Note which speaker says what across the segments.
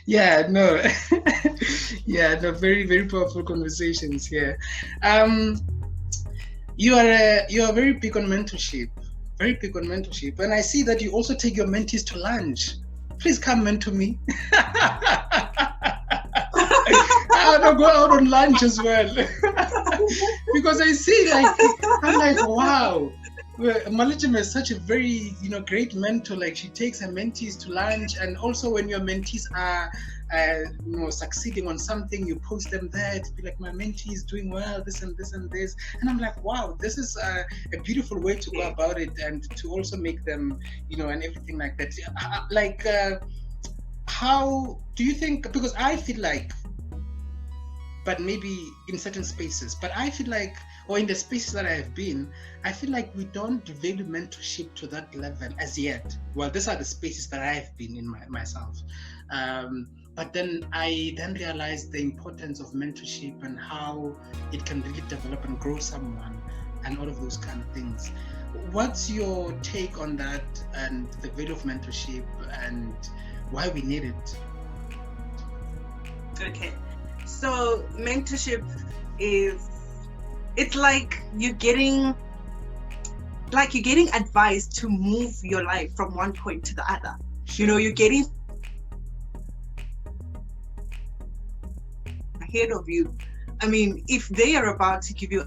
Speaker 1: Yeah, no. Yeah, no, very, very powerful conversations here. You are very big on mentorship. Very big on mentorship. And I see that you also take your mentees to lunch. Please come mentor me. I want to go out on lunch as well. Because I see, like, I'm like, wow. Maletjema is such a very, great mentor. Like, she takes her mentees to lunch, and also when your mentees are, succeeding on something, you post them there to be like, my mentee is doing well, this and this and this. And I'm like, wow, this is a beautiful way to go about it, and to also make them, and everything like that. How do you think? Because I feel like, but maybe in certain spaces, but I feel like, or in the spaces that I have been, I feel like we don't value mentorship to that level as yet. Well, these are the spaces that I have been in myself. But then I realized the importance of mentorship and how it can really develop and grow someone and all of those kind of things. What's your take on that and the value of mentorship and why we need it?
Speaker 2: Okay. So mentorship it's like you're getting advice to move your life from one point to the other. You're getting ahead of you. I mean, if they are about to give you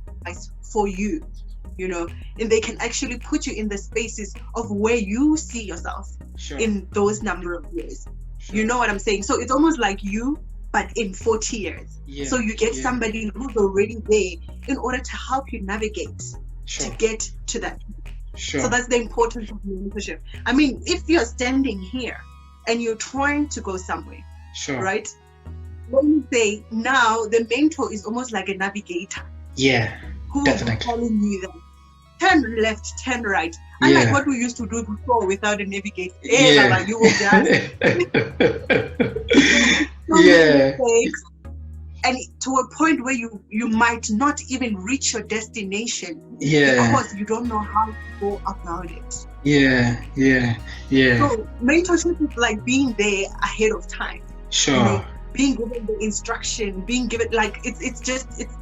Speaker 2: advice for you, and they can actually put you in the spaces of where you see yourself in those number of years. You know what I'm saying? So it's almost like you, but in 40 years. So you get somebody who's already there in order to help you navigate to get to that. So that's the importance of mentorship. I mean, if you're standing here and you're trying to go somewhere, right? When you say now, the mentor is almost like a navigator.
Speaker 1: Yeah,
Speaker 2: who
Speaker 1: definitely.
Speaker 2: is telling you that turn left, turn right. Unlike what we used to do before without a navigator. You will just mistakes, and to a point where you might not even reach your destination because you don't know how to go about it. So mentorship is like being there ahead of time. Being given the instruction, being given it's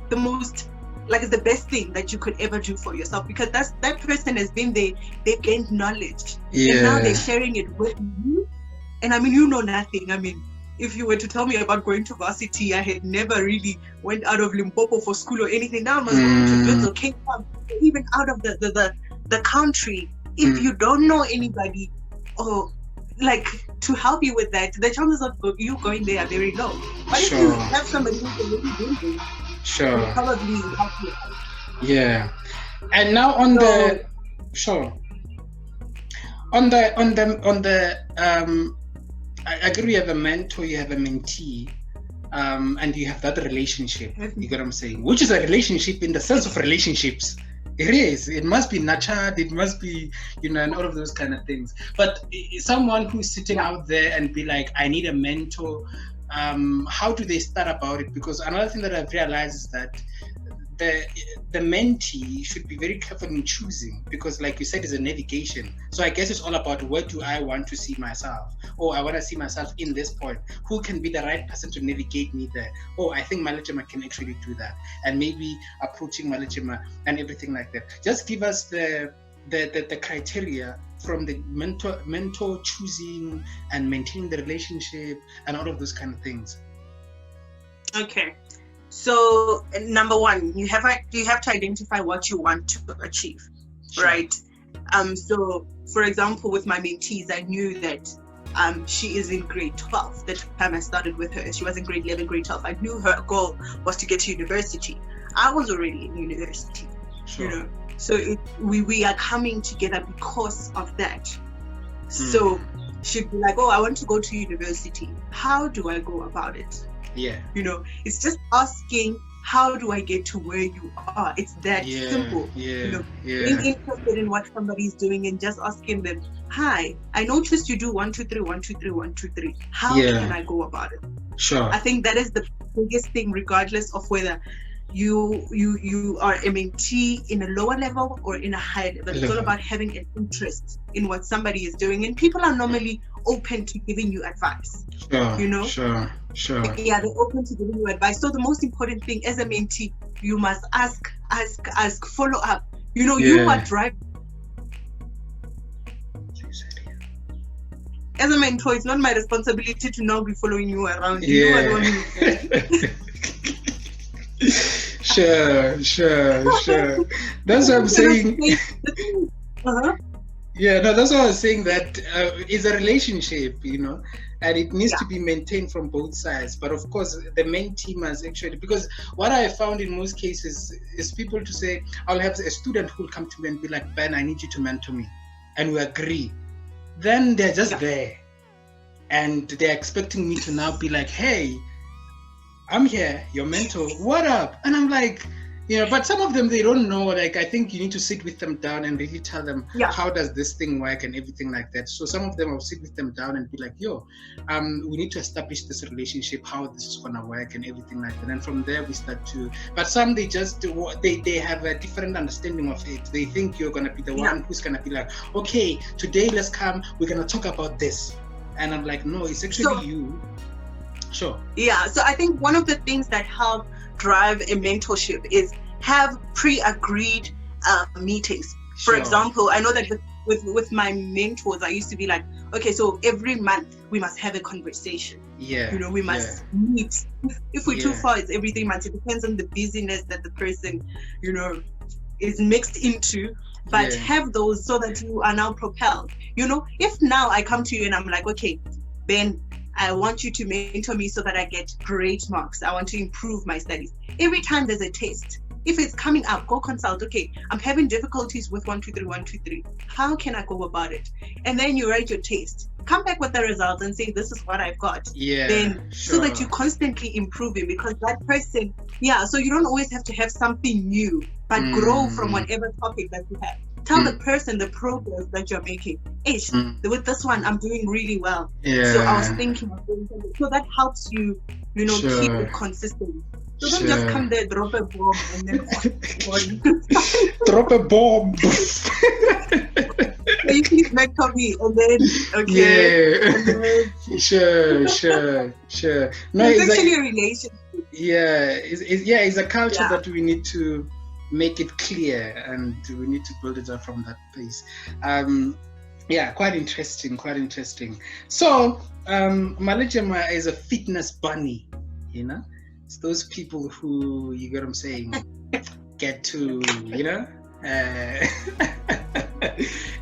Speaker 2: the most, it's the best thing that you could ever do for yourself, because that person has been there, they've gained knowledge, and now they're sharing it with you. And I mean, you know nothing. I mean, if you were to tell me about going to varsity, I had never really went out of Limpopo for school or anything. Now I must go to Wits or Cape Town, even out of the country. If you don't know anybody or to help you with that, the chances of you going there are very low. But if you have somebody who's already doing it, probably help you.
Speaker 1: And now on the I agree, you have a mentor, you have a mentee, and you have that relationship. You get what I'm saying? Which is a relationship in the sense of relationships. It must be nurtured, it must be, and all of those kind of things. But someone who's sitting out there and be like, I need a mentor, how do they start about it? Because another thing that I've realized is that the mentee should be very careful in choosing, because like you said, it's a navigation. So I guess it's all about, where do I want to see myself? I want to see myself in this point. Who can be the right person to navigate me there? I think Maletjema can actually do that. And maybe approaching Maletjema and everything like that. Just give us the criteria from the mentor choosing and maintaining the relationship and all of those kind of things.
Speaker 2: Okay. So number one, you have to identify what you want to achieve, right? So for example, with my mentees, I knew that she is in grade 12. The time I started with her, she was in grade 11, grade 12. I knew her goal was to get to university. I was already in university, So we are coming together because of that. So she'd be like, I want to go to university. How do I go about it? It's just asking, how do I get to where you are? It's that simple. Being interested in what somebody's doing and just asking them, hi, I noticed you do 1, 2, 3, 1, 2, 3, 1, 2, 3. How can I go about it? I think that is the biggest thing, regardless of whether you are a mentee in a lower level or in a higher level. It's all about having an interest in what somebody is doing, and people are normally open to giving you advice.
Speaker 1: Sure.
Speaker 2: Yeah, they're open to giving you advice. So the most important thing as a mentee, you must ask, follow up. You are driving. As a mentor, it's not my responsibility to now be following you around. You are the one who...
Speaker 1: Sure. That's what I'm saying. Yeah, no, that's what I was saying, that it's a relationship, and it needs to be maintained from both sides. But of course, the mentee must actually, because what I found in most cases is people to say, I'll have a student who will come to me and be like, Ben, I need you to mentor me. And we agree. Then they're just there. And they're expecting me to now be like, hey, I'm here, your mentor, what up? And I'm like, but some of them, they don't know. Like, I think you need to sit with them down and really tell them, how does this thing work and everything like that. So some of them, I'll sit with them down and be like, we need to establish this relationship, how this is going to work and everything like that. And from there, we start to, but some, they just, they have a different understanding of it. They think you're going to be the one who's going to be like, okay, today let's come, we're going to talk about this. And I'm like, no, it's actually you. Sure. Yeah.
Speaker 2: So I think one of the things that help drive a mentorship is have pre-agreed meetings. For example, I know that with my mentors, I used to be like, okay, so every month we must have a conversation. We must meet. If we're too far, it's every 3 months. It depends on the busyness that the person, is mixed into. But have those so that you are now propelled. If now I come to you and I'm like, okay, Ben, I want you to mentor me so that I get great marks. I want to improve my studies. Every time there's a test, if it's coming up, go consult. Okay, I'm having difficulties with 1, 2, 3, 1, 2, 3. How can I go about it? And then you write your test. Come back with the results and say, this is what I've got. So that you're constantly improving, because that person, so you don't always have to have something new, but grow from whatever topic that you have. Tell the person the progress that you're making. With this one, I'm doing really well. So I was thinking of doing something. So that helps you, keep it consistent. So don't just come there, drop a bomb, and then
Speaker 1: drop a bomb.
Speaker 2: Can you please mentor me? And then,
Speaker 1: Sure. No,
Speaker 2: it's actually a relationship.
Speaker 1: It's a culture that we need to make it clear, and we need to build it up from that place. Quite interesting. So Maletjema is a fitness bunny, it's those people who, you get what I'm saying, get to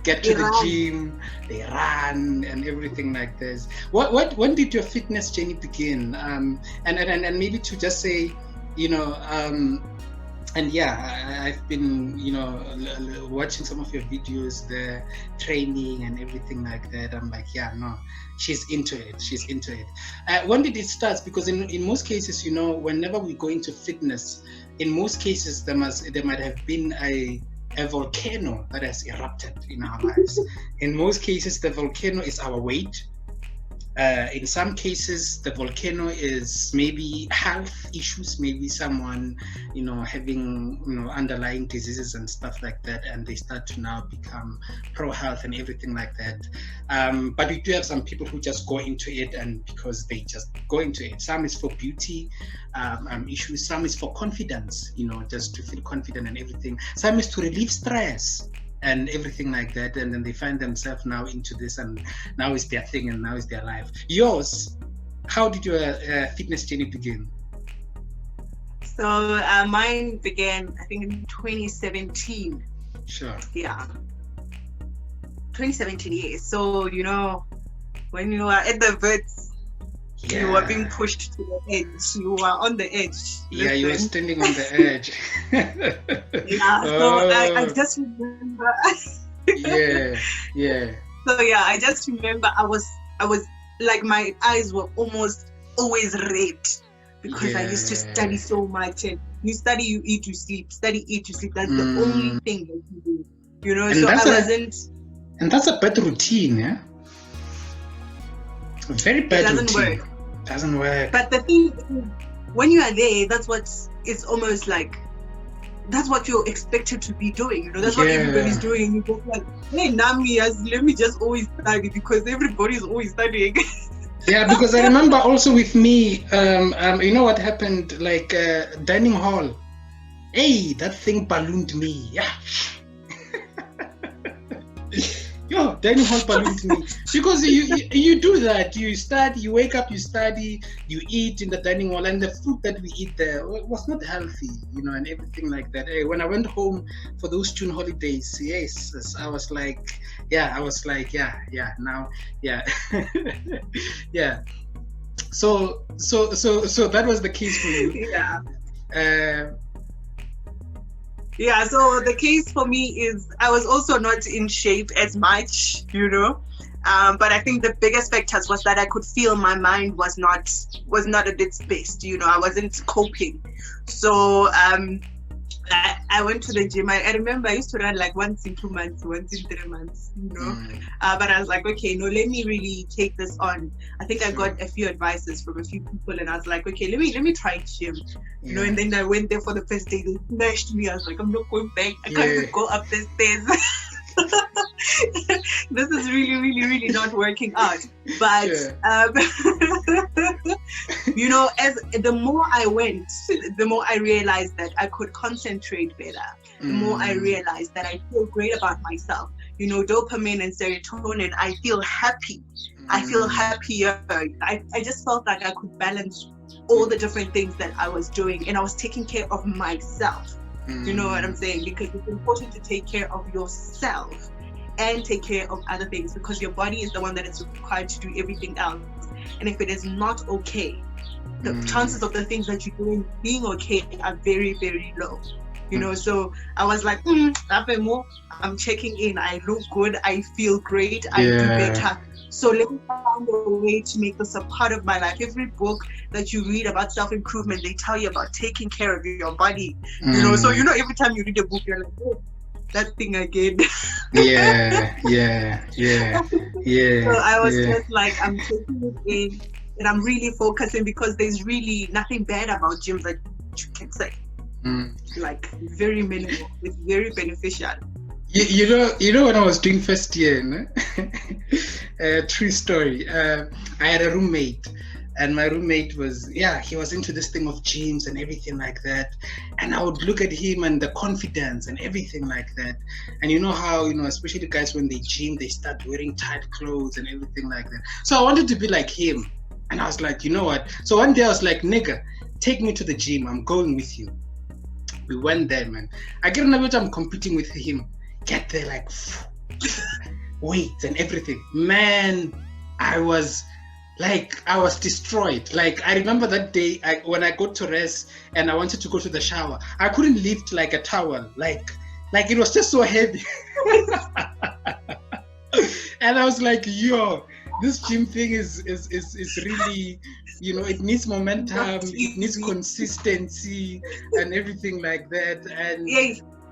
Speaker 1: get to the gym, they run and everything like this. When did your fitness journey begin? And maybe to just say, I've been, watching some of your videos, the training and everything like that. I'm like, she's into it. When did it start? Because in most cases, whenever we go into fitness, in most cases, there might have been a volcano that has erupted in our lives. In most cases, the volcano is our weight. In some cases, the volcano is maybe health issues, maybe someone, having, underlying diseases and stuff like that, and they start to now become pro-health and everything like that. But we do have some people who just go into it, and because they just go into it. Some is for beauty issues, some is for confidence, just to feel confident and everything. Some is to relieve stress and everything like that, and then they find themselves now into this, and now is their thing, and now is their life. Yours, how did your fitness journey begin?
Speaker 2: So mine began, I think, in 2017.
Speaker 1: Sure.
Speaker 2: 2017, yes. So when you are at the Wits, you were being pushed to the edge. You were on the edge.
Speaker 1: Yeah, you were standing on the edge.
Speaker 2: So I just remember. So I just remember I was like, my eyes were almost always red, because I used to study so much. And you study, you eat, you sleep. Study, eat, you sleep. That's the only thing that you do.
Speaker 1: And
Speaker 2: so I wasn't.
Speaker 1: And that's a bad routine, yeah. Very bad routine. Doesn't work.
Speaker 2: But the thing is, when you are there, that's what it's almost like. That's what you're expected to be doing, you know. That's what everybody's doing. You go like, hey, Nami, let me just always study because everybody's always studying.
Speaker 1: Yeah, because I remember also with me, you know what happened? Like dining hall. Hey, that thing ballooned me. Yeah. Yo, dining hall ballooned me because you do that. You study, you wake up, you study, you eat in the dining hall, and the food that we eat there was not healthy, you know, and everything like that. Hey, when I went home for those June holidays, yes, I was like, yeah, now, yeah, yeah. So that was the case for you.
Speaker 2: Yeah. Yeah, so the case for me is I was also not in shape as much, you know, but I think the biggest factors was that I could feel my mind was not at its best, you know. I wasn't coping. So I went to the gym. I remember I used to run like once in 2 months, once in 3 months, you know. But I was like, okay, no, let me really take this on. I think I got a few advices from a few people, and I was like, okay, let me try gym, you know. And then I went there for the first day. They smashed me. I was like, I'm not going back. I can't even go up the stairs. This is really, really, really not working out. But you know, as the more I went, the more I realized that I could concentrate better. The more I realized that I feel great about myself. You know, dopamine and serotonin, I feel happy. I feel happier. I just felt like I could balance all the different things that I was doing, and I was taking care of myself. You know what I'm saying? Because it's important to take care of yourself and take care of other things, because your body is the one that is required to do everything else. And if it is not okay, the chances of the things that you're doing being okay are very, very low. You know, so I was like, I'm checking in. I look good. I feel great. I do better. So let me find a way to make this a part of my life. Every book that you read about self-improvement, they tell you about taking care of your body. You know, so you know, every time you read a book, you're like, oh, that thing again.
Speaker 1: Yeah.
Speaker 2: So I was just like, I'm taking it in, and I'm really focusing, because there's really nothing bad about gyms that you can say. Like, very minimal. It's very beneficial.
Speaker 1: You know when I was doing first year, true story. I had a roommate, and my roommate was, he was into this thing of gyms and everything like that. And I would look at him and the confidence and everything like that. And you know how, you know, especially the guys when they gym, they start wearing tight clothes and everything like that. So I wanted to be like him. And I was like, you know what? So one day I was like, nigga, take me to the gym. I'm going with you. We went there, man. I get on which I'm competing with him. Get there like weights and everything. Man, I was destroyed. Like, I remember that day when I got to rest and I wanted to go to the shower. I couldn't lift like a towel. Like it was just so heavy. And I was like, yo, this gym thing is really, you know, it needs momentum, it needs consistency and everything like that.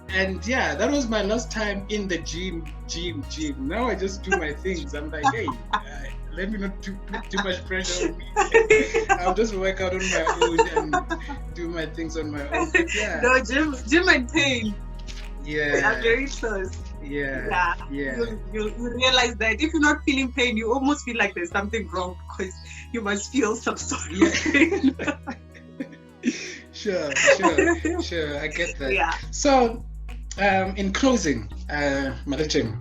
Speaker 1: And yeah, that was my last time in the gym. Now I just do my things. I'm like, hey, let me not put too much pressure on me. I'll just work out on my own and do my things on my own. But yeah.
Speaker 2: No, gym and pain.
Speaker 1: Yeah.
Speaker 2: They are very close.
Speaker 1: Yeah.
Speaker 2: You realize that if you're not feeling pain, you almost feel like there's something wrong, because you must feel some sort of pain.
Speaker 1: Sure. I get that.
Speaker 2: Yeah.
Speaker 1: So, in closing, Maletjema,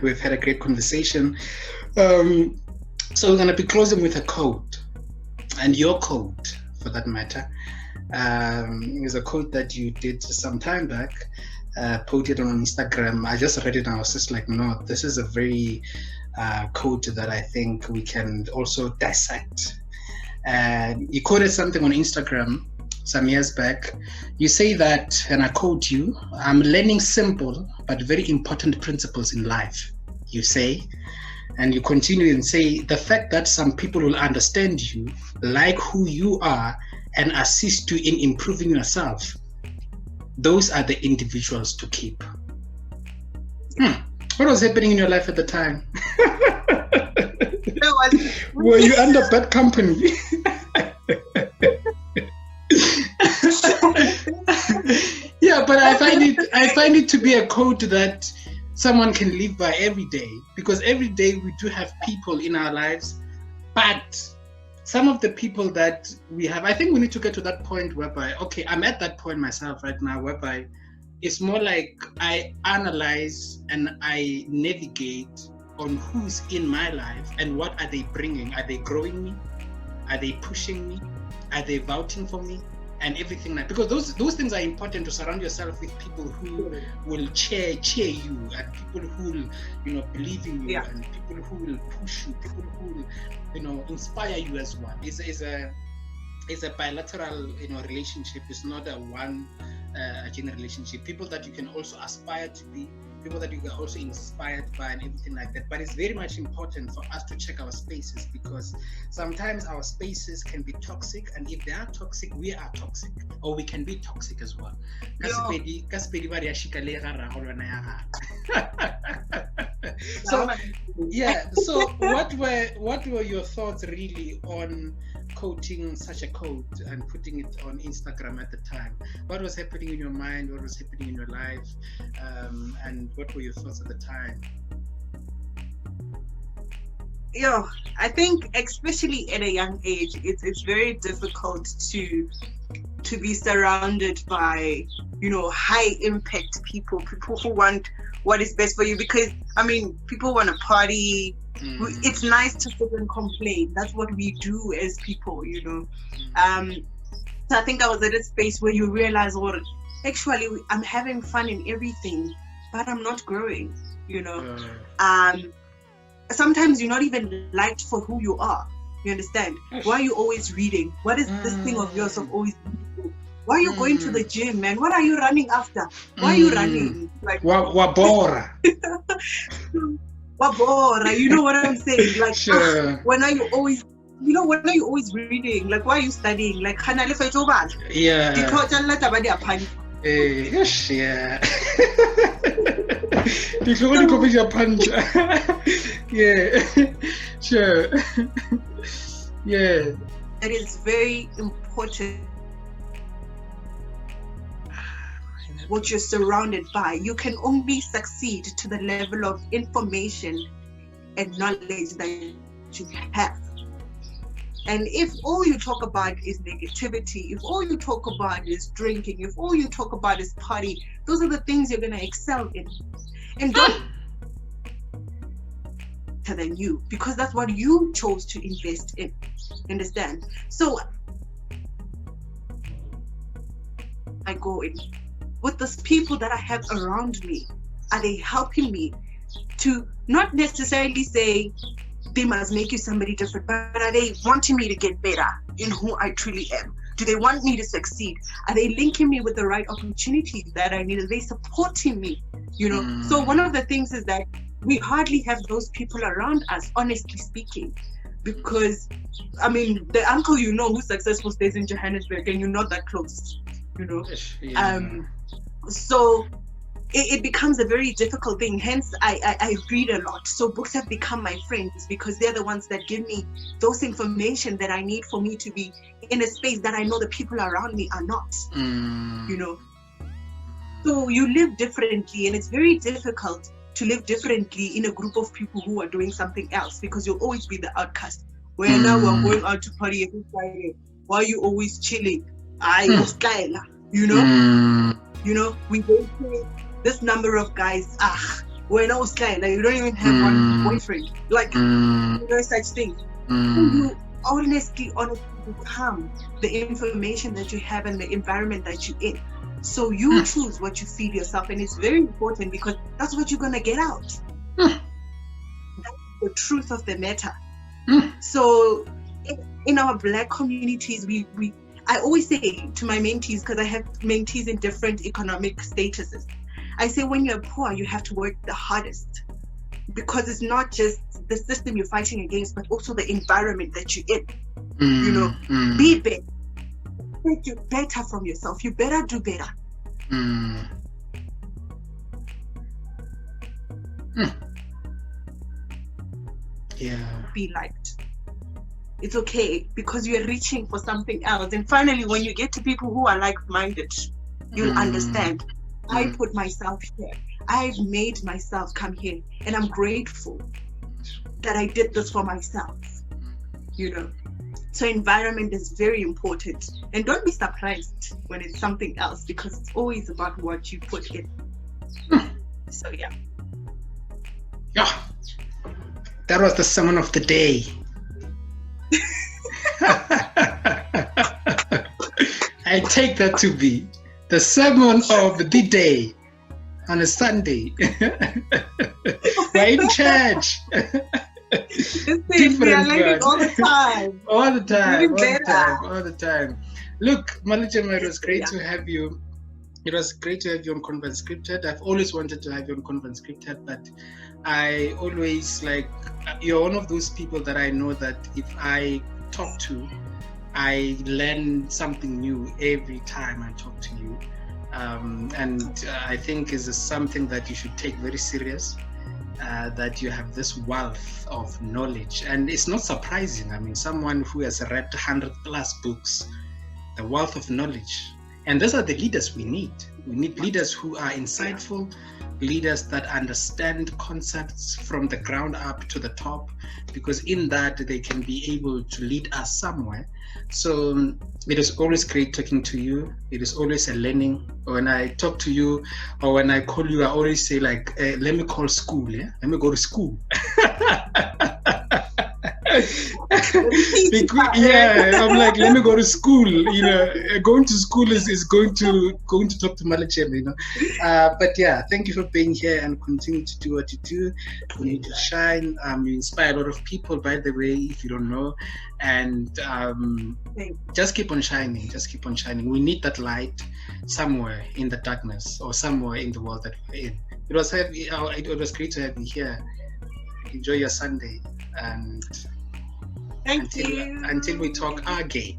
Speaker 1: we've had a great conversation. So we're going to be closing with a quote, and your quote, for that matter, is a quote that you did some time back, posted on Instagram. I just read it and I was just like, no, this is a very quote that I think we can also dissect. And you quoted something on Instagram some years back. You say that, and I quote you, I'm learning simple but very important principles in life, you say. And you continue and say, the fact that some people will understand you, like who you are, and assist you in improving yourself, those are the individuals to keep. What was happening in your life at the time?
Speaker 2: No,
Speaker 1: were you under bad company? but I find it to be a code that someone can live by every day, because every day we do have people in our lives, but some of the people that we have, I think we need to get to that point whereby, okay, I'm at that point myself right now, whereby it's more like I analyze and I navigate on who's in my life and what are they bringing. Are they growing me? Are they pushing me? Are they vouching for me? And everything like, because those things are important, to surround yourself with people who will cheer you, and people who will, believe in you, and people who will push you, people who will, inspire you as well. It's a bilateral, relationship. It's not a one general relationship. People that you can also aspire to be, people that you are also inspired by, and everything like that. But it's very much important for us to check our spaces, because sometimes our spaces can be toxic, and if they are toxic, we are toxic, or we can be toxic as well. So yeah, so what were your thoughts really on quoting such a quote and putting it on Instagram at the time? What was happening in your mind? What was happening in your life? And what were your thoughts at the time?
Speaker 2: Yeah, I think especially at a young age, it's very difficult to be surrounded by, high impact people who want what is best for you, because people want to party. It's nice to sit and complain. That's what we do as people, So I think I was at a space where you realize, well, actually I'm having fun in everything, but I'm not growing, Sometimes you're not even liked for who you are. You understand? Why are you always reading? What is this thing of yours of always reading? Why are you going to the gym, man? What are you running after? Why are you running? Like
Speaker 1: Wabora.
Speaker 2: Wabora, you know what I'm saying? Like,
Speaker 1: sure.
Speaker 2: When are you always reading? Like, why are you studying? Like,
Speaker 1: yeah.
Speaker 2: Yes,
Speaker 1: yeah. Yeah. Sure. Yeah.
Speaker 2: It is very important what you're surrounded by. You can only succeed to the level of information and knowledge that you have. And if all you talk about is negativity, if all you talk about is drinking, if all you talk about is party, those are the things you're going to excel in. And don't than you, because that's what you chose to invest in. Understand? So I go in with those people that I have around me. Are they helping me to not necessarily say they must make you somebody different, but are they wanting me to get better in who I truly am? Do they want me to succeed? Are they linking me with the right opportunities that I need? Are they supporting me? So one of the things is that we hardly have those people around us, honestly speaking, because the uncle who's successful stays in Johannesburg, and you're not that close,
Speaker 1: Yeah.
Speaker 2: So it becomes a very difficult thing. Hence, I read a lot. So books have become my friends, because they're the ones that give me those information that I need for me to be in a space that I know the people around me are not, So you live differently, and it's very difficult to live differently in a group of people who are doing something else, because you'll always be the outcast. Where now we're going out to party every Friday. Why are you always chilling? We go to this number of guys. We're no style. Like, you don't even have one boyfriend. Like, no such thing. You honestly become the information that you have and the environment that you're in. So you choose what you feed yourself, and it's very important, because that's what you're gonna get out. That's the truth of the matter. So in our Black communities, I always say to my mentees, because I have mentees in different economic statuses, I say, when you're poor, you have to work the hardest, because it's not just the system you're fighting against, but also the environment that you're in. Be better. You better from yourself. You better do better.
Speaker 1: Yeah.
Speaker 2: Be liked. It's okay, because you're reaching for something else. And finally, when you get to people who are like-minded, you'll understand I put myself here. I've made myself come here, and I'm grateful that I did this for myself. So environment is very important, and don't be surprised when it's something else, because it's always about what you put in. So yeah,
Speaker 1: that was the sermon of the day. I take that to be the sermon of the day on a Sunday. We're in church.
Speaker 2: We are learning all the time.
Speaker 1: All the time. Look, Maletjema, it was great to have you. It was great to have you on Convent Scripted. I've always wanted to have you on Convent Scripted, but I always you're one of those people that I know that if I talk to, I learn something new every time I talk to you. And I think is something that you should take very serious. That you have this wealth of knowledge, and it's not surprising. I mean, someone who has read 100+ books, the wealth of knowledge, and those are the leaders we need. We need leaders who are insightful, leaders that understand concepts from the ground up to the top, because in that they can be able to lead us somewhere. So it is always great talking to you. It is always a learning. When I talk to you or when I call you, I always say let me call school. Let me go to school. I'm like, let me go to school. Going to school is going to talk to Maletjema. But yeah, thank you for being here and continue to do what you do. Continue to shine. You inspire a lot of people, by the way, if you don't know. And just keep on shining. Just keep on shining. We need that light somewhere in the darkness or somewhere in the world that we're in. It was great to have you here. Enjoy your Sunday, and
Speaker 2: thank you.
Speaker 1: Until we talk again.